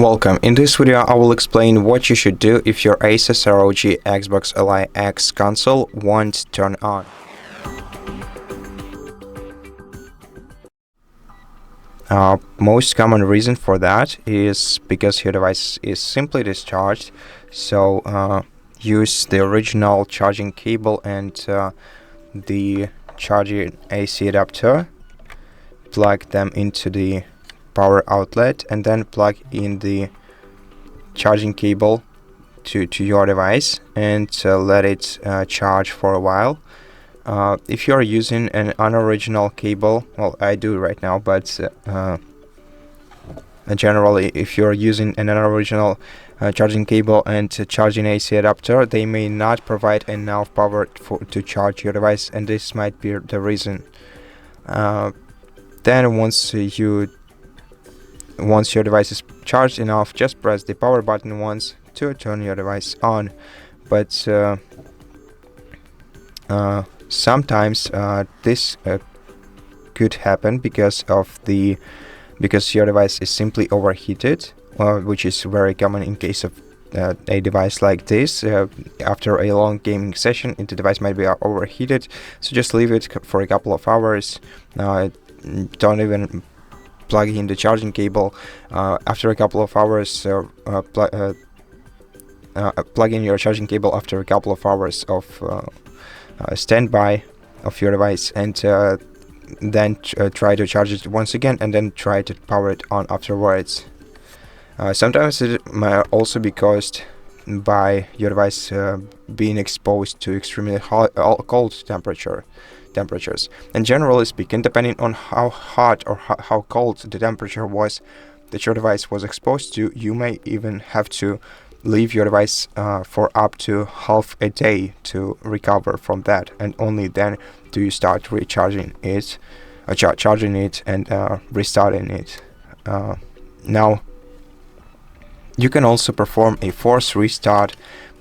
Welcome. In this video, I will explain what you should do if your ASUS ROG Xbox Ally X console won't turn on. Most common reason for that is because your device is simply discharged. So use the original charging cable and the charging AC adapter. Plug them into the power outlet and then plug in the charging cable to your device and let it charge for a while. If you are using an unoriginal cable, well, I do right now, but generally if you're using an unoriginal charging cable and charging AC adapter, they may not provide enough power to charge your device, and this might be the reason. Then once your device is charged enough, just press the power button once to turn your device on. But sometimes this could happen because your device is simply overheated, which is very common in case of a device like this. After a long gaming session, the device might be overheated, so just leave it for a couple of hours. Don't even plug in the charging cable. After a couple of hours, plug in your charging cable after a couple of hours of standby of your device, and then try to charge it once again, and then try to power it on afterwards. Sometimes it might also be caused by your device being exposed to extremely cold temperatures, and generally speaking, depending on how hot or how cold the temperature was that your device was exposed to, you may even have to leave your device for up to half a day to recover from that, and only then do you start recharging it, charging it, and restarting it. Now, you can also perform a forced restart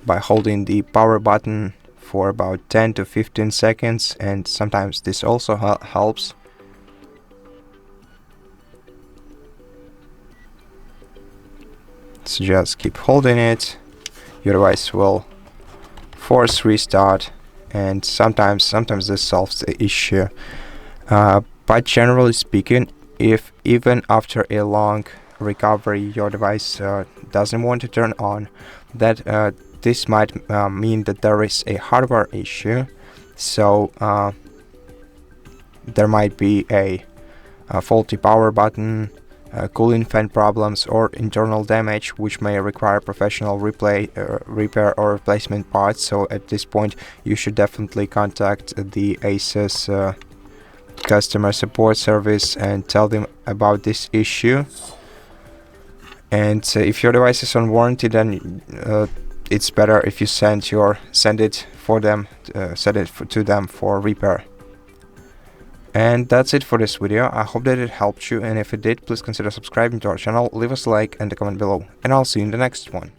by holding the power button for about 10 to 15 seconds, and sometimes this also helps. So just keep holding it, your device will force restart, and sometimes this solves the issue. But generally speaking, if even after a long recovery your device doesn't want to turn on, that this might mean that there is a hardware issue. So there might be a faulty power button, cooling fan problems, or internal damage, which may require professional repair or replacement parts. So at this point, you should definitely contact the ASUS customer support service and tell them about this issue. And if your device is on warranty, then it's better if you send it to them for repair. And that's it for this video. I hope that it helped you, and if it did, please consider subscribing to our channel, leave us a like and a comment below, and I'll see you in the next one.